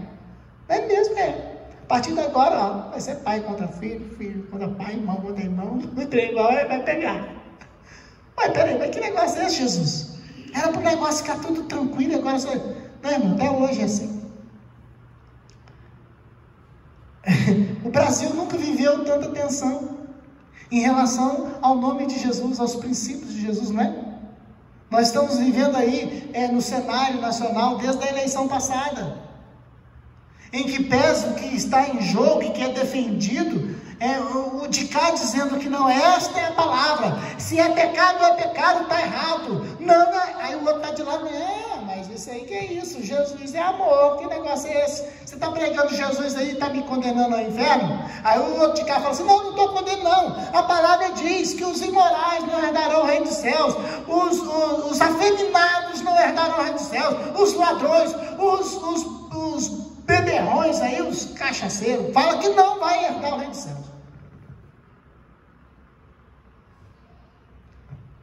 É mesmo, é. A partir de agora, ó, vai ser pai contra filho, filho contra pai, irmão contra irmão, o trem igual vai pegar. Mas peraí, mas que negócio é esse, Jesus? Era para o negócio ficar tudo tranquilo, agora só... Não, irmão, até hoje é assim. O Brasil nunca viveu tanta tensão em relação ao nome de Jesus, aos princípios de Jesus, não é? Nós estamos vivendo aí no cenário nacional desde a eleição passada, em que pesa o que está em jogo e que é defendido, o de cá dizendo que não, esta é a palavra, se é pecado, está errado, não, aí o outro está de lá, mas isso aí que é isso, Jesus é amor, que negócio é esse? Você está pregando Jesus aí e está me condenando ao inferno? Aí o outro de cá fala assim, não estou condenando não, a palavra diz que os imorais não herdarão o reino dos céus, os afeminados não herdarão o reino dos céus, os ladrões, os beberrões aí, os cachaceiros, fala que não vai herdar o reino dos céus.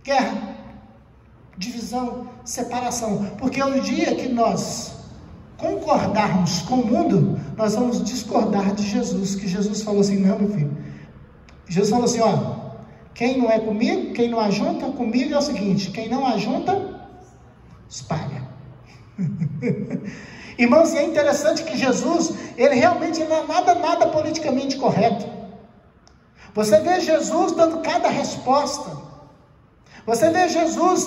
Guerra, divisão, separação, porque o dia que nós concordarmos com o mundo, nós vamos discordar de Jesus, que Jesus falou assim, não, meu filho, Jesus falou assim, ó, quem não é comigo, quem não ajunta comigo é o seguinte, quem não ajunta, espalha. Irmãos, e é interessante que Jesus, ele realmente não é nada politicamente correto. Você vê Jesus dando cada resposta. Você vê Jesus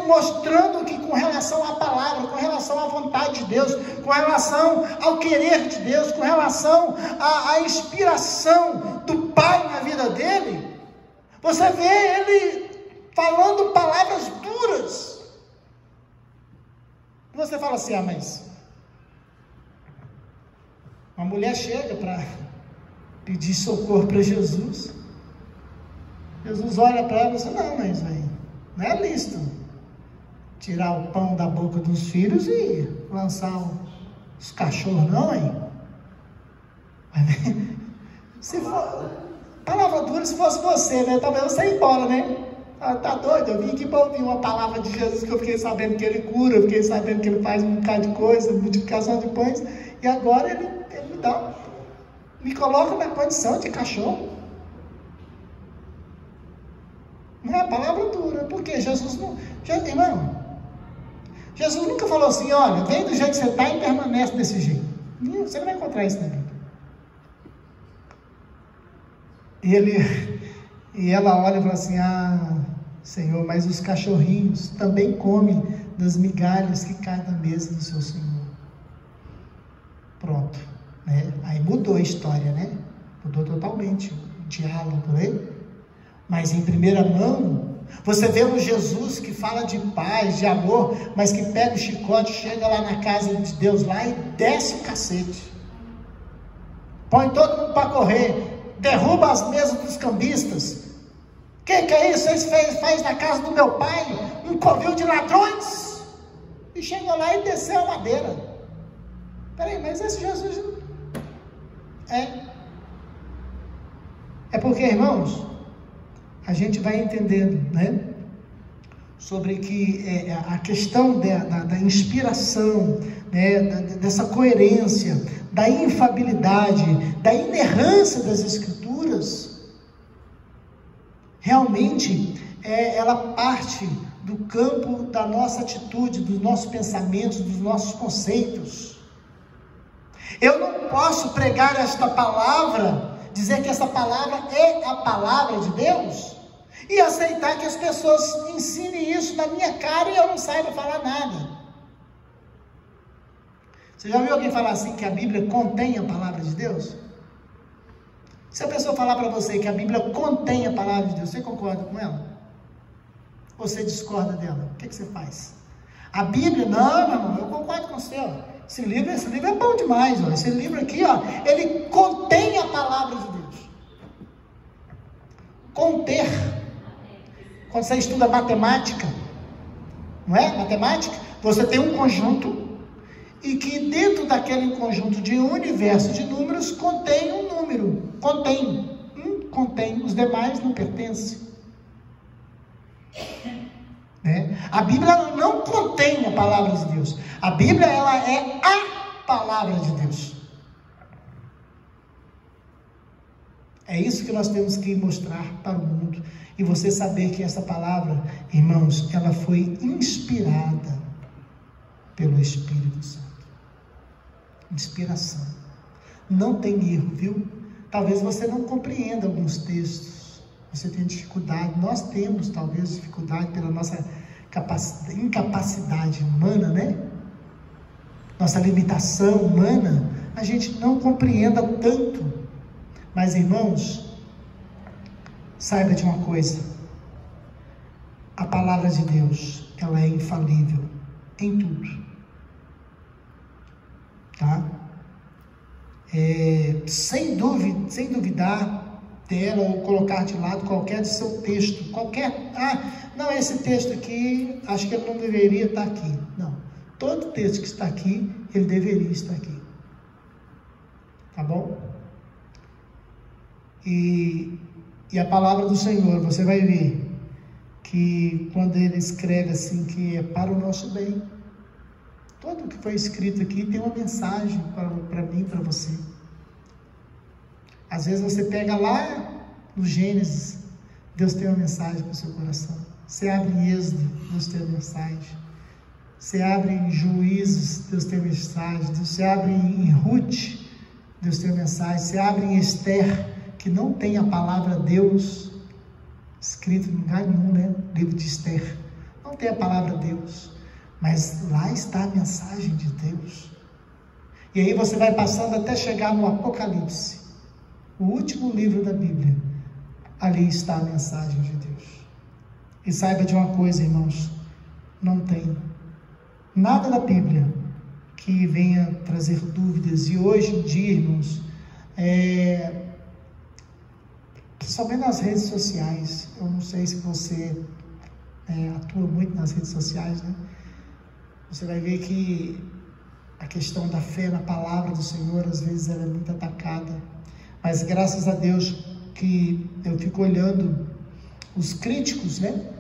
mostrando que com relação à palavra, com relação à vontade de Deus, com relação ao querer de Deus, com relação à inspiração do Pai na vida dele, você vê ele falando palavras duras. Você fala assim, mas uma mulher chega para pedir socorro para Jesus. Jesus olha para ela e diz, não, mas não é lícito tirar o pão da boca dos filhos e lançar os cachorros, não, hein? Se for, palavra dura, se fosse você, né? Talvez você ia embora, né? Tá doido? Eu vim aqui para ouvir uma palavra de Jesus, que eu fiquei sabendo que ele cura, eu fiquei sabendo que ele faz um bocado de coisa, multiplicação de pães, e agora ele me coloca na condição de cachorro. Não é palavra dura, porque Jesus não... Irmão, Jesus nunca falou assim, olha, vem do jeito que você está e permanece desse jeito. Você não vai encontrar isso na Bíblia. E ela olha e fala assim, Senhor, mas os cachorrinhos também comem das migalhas que caem da mesa do seu Senhor. Pronto, né? Aí mudou a história, né? Mudou totalmente o diálogo, né? Mas em primeira mão, você vê um Jesus que fala de paz, de amor, mas que pega o chicote, chega lá na casa de Deus lá e desce o cacete. Põe todo mundo para correr, derruba as mesas dos cambistas. Que é isso? Vocês faz na casa do meu pai um covil de ladrões? E chegou lá e desceu a madeira. Peraí, mas esse Jesus é porque, irmãos, a gente vai entendendo, né? Sobre que a questão da inspiração, né? Dessa coerência, da infabilidade, da inerrância das Escrituras, realmente ela parte do campo da nossa atitude, dos nossos pensamentos, dos nossos conceitos. Eu não posso pregar esta palavra, dizer que essa palavra é a palavra de Deus, e aceitar que as pessoas ensinem isso na minha cara e eu não saiba falar nada. Você já viu alguém falar assim, que a Bíblia contém a palavra de Deus? Se a pessoa falar para você que a Bíblia contém a palavra de Deus, você concorda com ela? Ou você discorda dela? O que você faz? A Bíblia, não, meu irmão, eu concordo com você, ó. Esse livro é bom demais, ó. Esse livro aqui, ó, ele contém a palavra de Deus. Conter. Quando você estuda matemática, não é? Matemática, você tem um conjunto, e que dentro daquele conjunto de um universo de números contém um número. Contém. Os demais não pertencem. A Bíblia não contém a palavra de Deus. A Bíblia, ela é a palavra de Deus. É isso que nós temos que mostrar para o mundo. E você saber que essa palavra, irmãos, ela foi inspirada pelo Espírito Santo. Inspiração. Não tem erro, viu? Talvez você não compreenda alguns textos. Você tem dificuldade. Nós temos, talvez, dificuldade pela nossa incapacidade humana, né? Nossa limitação humana. A gente não compreenda tanto. Mas, irmãos, saiba de uma coisa. A palavra de Deus, ela é infalível em tudo. Tá? Sem duvidar dela ou colocar de lado qualquer do seu texto, não, esse texto aqui, acho que ele não deveria estar aqui. Não, todo texto que está aqui, ele deveria estar aqui. Tá bom? E a palavra do Senhor, você vai ver que quando ele escreve assim, que é para o nosso bem, tudo que foi escrito aqui tem uma mensagem para mim, para você. Às vezes você pega lá no Gênesis, Deus tem uma mensagem para o seu coração. Você abre em Êxodo, Deus tem uma mensagem. Você abre em Juízes, Deus tem uma mensagem. Você abre em Ruth, Deus tem uma mensagem. Você abre em Esther, que não tem a palavra Deus escrito em lugar nenhum, né? Livro de Esther. Não tem a palavra Deus. Mas lá está a mensagem de Deus. E aí você vai passando até chegar no Apocalipse, o último livro da Bíblia. Ali está a mensagem de Deus. E saiba de uma coisa, irmãos, não tem nada da Bíblia que venha trazer dúvidas. E hoje em dia, irmãos, principalmente nas redes sociais, eu não sei se você atua muito nas redes sociais, né? Você vai ver que a questão da fé na palavra do Senhor, às vezes, ela é muito atacada. Mas graças a Deus que eu fico olhando os críticos, né?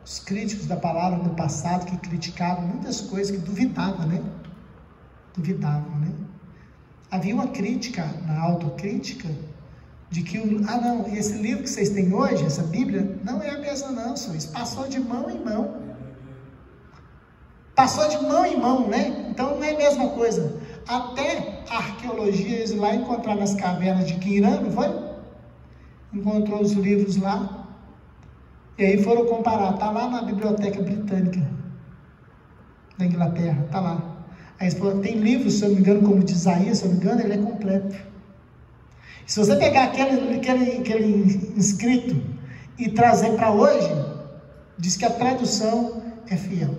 Os críticos da palavra no passado, que criticavam muitas coisas, que duvidavam, né? Havia uma crítica, na autocrítica, de que, não, esse livro que vocês têm hoje, essa Bíblia, não é a mesma não, senhor. Isso passou de mão em mão. Passou de mão em mão, né? Então não é a mesma coisa. Até a arqueologia, eles lá encontraram nas cavernas de Qumran, não foi? Encontrou os livros lá. E aí foram comparar. Está lá na Biblioteca Britânica da Inglaterra, está lá. Aí tem livros, se eu não me engano, como de Isaías, se eu não me engano, ele é completo. Se você pegar aquele escrito e trazer para hoje, diz que a tradução é fiel.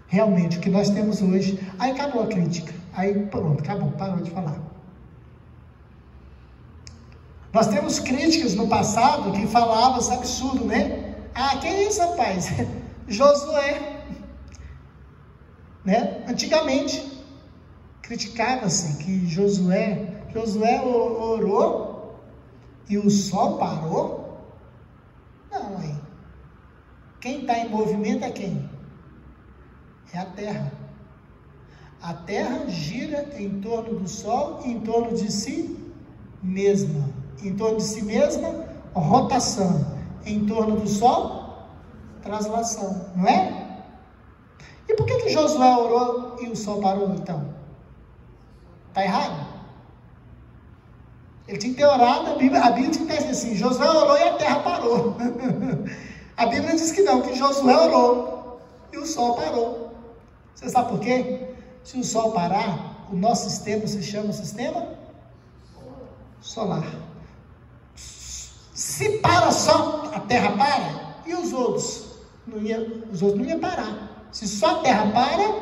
Realmente, o que nós temos hoje, aí acabou a crítica. Aí pronto, acabou, parou de falar. Nós temos críticas no passado que falavam esse absurdo, né? Ah, que isso, rapaz? Josué. Né? Antigamente, criticava-se que Josué orou e o sol parou. Não, aí. Quem está em movimento é quem? É a terra. A terra gira em torno do sol e em torno de si mesma. Em torno de si mesma, rotação. Em torno do sol, translação. Não é? E por que Josué orou e o sol parou, então? Está errado? Ele tinha que ter orado, a Bíblia tinha que ter assim, Josué orou e a terra parou. A Bíblia diz que não, que Josué orou e o sol parou. Você sabe por quê? Se o sol parar, o nosso sistema se chama sistema solar. Se para só, a terra para, e os outros? Os outros não iam parar. Se só a terra para,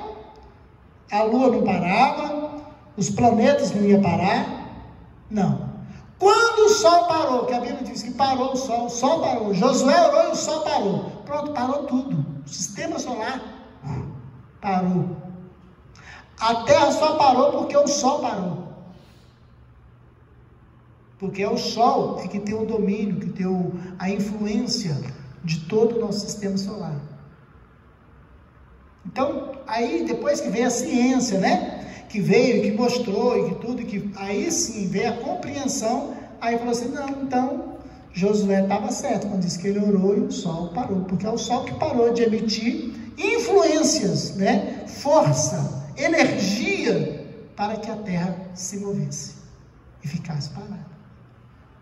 a lua não parava, os planetas não iam parar, não. Quando o sol parou, que a Bíblia diz que parou o sol parou, Josué orou e o sol parou, pronto, parou tudo, o sistema solar parou. A terra só parou porque o sol parou. Porque é o sol que tem o domínio, que tem a influência de todo o nosso sistema solar. Então, aí depois que veio a ciência, né? Que veio, que mostrou e que tudo, que aí sim veio a compreensão, aí falou assim, não, então Josué estava certo quando disse que ele orou e o sol parou, porque é o sol que parou de emitir influências, né? Força, energia para que a terra se movesse e ficasse parada.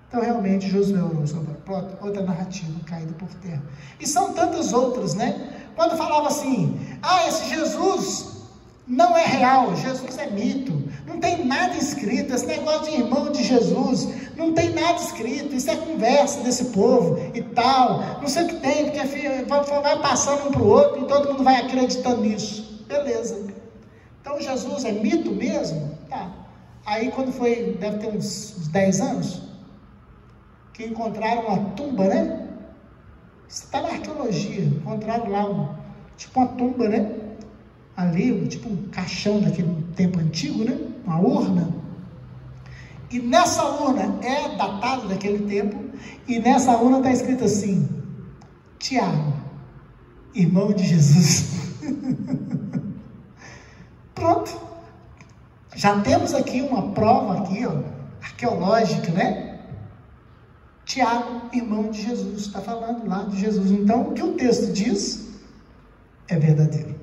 Então realmente Josué orou sobre outra narrativa caída por terra. E são tantas outras, né? Quando falava assim, esse Jesus não é real, Jesus é mito, não tem nada escrito, esse negócio de irmão de Jesus, não tem nada escrito, isso é conversa desse povo e tal, não sei o que tem, porque vai passando um para o outro e todo mundo vai acreditando nisso. Beleza. Então Jesus é mito mesmo? Tá. Aí quando foi, deve ter uns 10 anos, que encontraram uma tumba, né? Isso está na arqueologia, encontraram lá tipo uma tumba, né? Ali, tipo um caixão daquele tempo antigo, né? Uma urna. E nessa urna é datado daquele tempo, e nessa urna está escrito assim, Tiago, irmão de Jesus. Pronto. Já temos aqui uma prova aqui, ó, arqueológica, né? Tiago, irmão de Jesus, está falando lá de Jesus. Então, o que o texto diz é verdadeiro.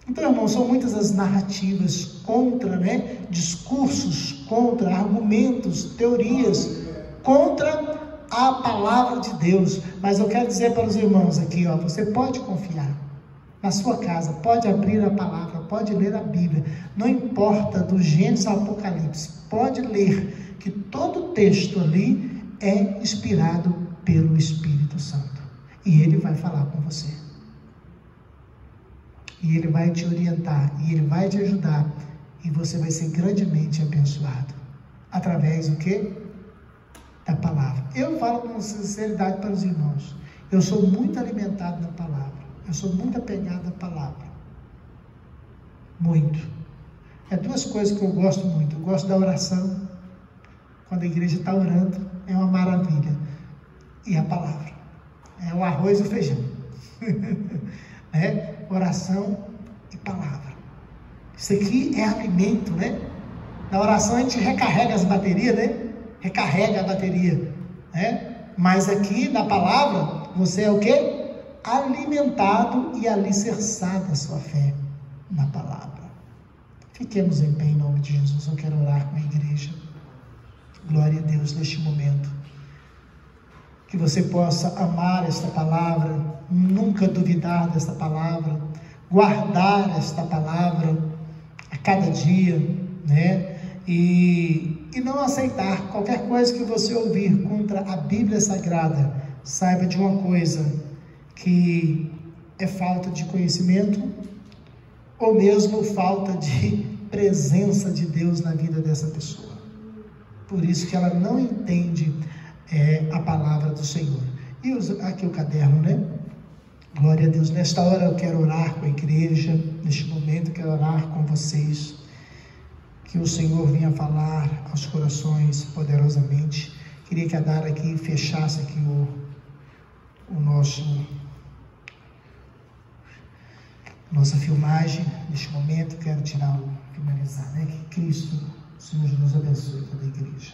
Então, irmãos, são muitas as narrativas contra, né? Discursos contra, argumentos, teorias contra a palavra de Deus. Mas eu quero dizer para os irmãos aqui, ó, você pode confiar na sua casa, pode abrir a palavra, pode ler a Bíblia, não importa do Gênesis ao Apocalipse, pode ler que todo texto ali é inspirado pelo Espírito Santo. E ele vai falar com você. E ele vai te orientar. E ele vai te ajudar. E você vai ser grandemente abençoado. Através do quê? Da palavra. Eu falo com sinceridade para os irmãos. Eu sou muito alimentado na palavra. Eu sou muito apegado à palavra. Muito. É duas coisas que eu gosto muito. Eu gosto da oração. Quando a igreja está orando, é uma maravilha. E a palavra. É o arroz e o feijão. Oração e palavra. Isso aqui é alimento, né? Na oração a gente recarrega as baterias, né? Recarrega a bateria, né? Mas aqui na palavra, você é o quê? Alimentado e alicerçado a sua fé na palavra. Fiquemos em pé em nome de Jesus. Eu quero orar com a igreja. Glória a Deus neste momento. Que você possa amar esta palavra, nunca duvidar desta palavra, guardar esta palavra, cada dia, né? E não aceitar qualquer coisa que você ouvir contra a Bíblia Sagrada. Saiba de uma coisa, que é falta de conhecimento ou mesmo falta de presença de Deus na vida dessa pessoa. Por isso que ela não entende a palavra do Senhor. E aqui o caderno, né? Glória a Deus. Nesta hora eu quero orar com a igreja, neste momento eu quero orar com vocês, que o Senhor venha falar aos corações poderosamente. Queria que a Dara aqui fechasse aqui nossa filmagem. Neste momento quero finalizar, né? Que Cristo, o Senhor, nos abençoe toda a igreja.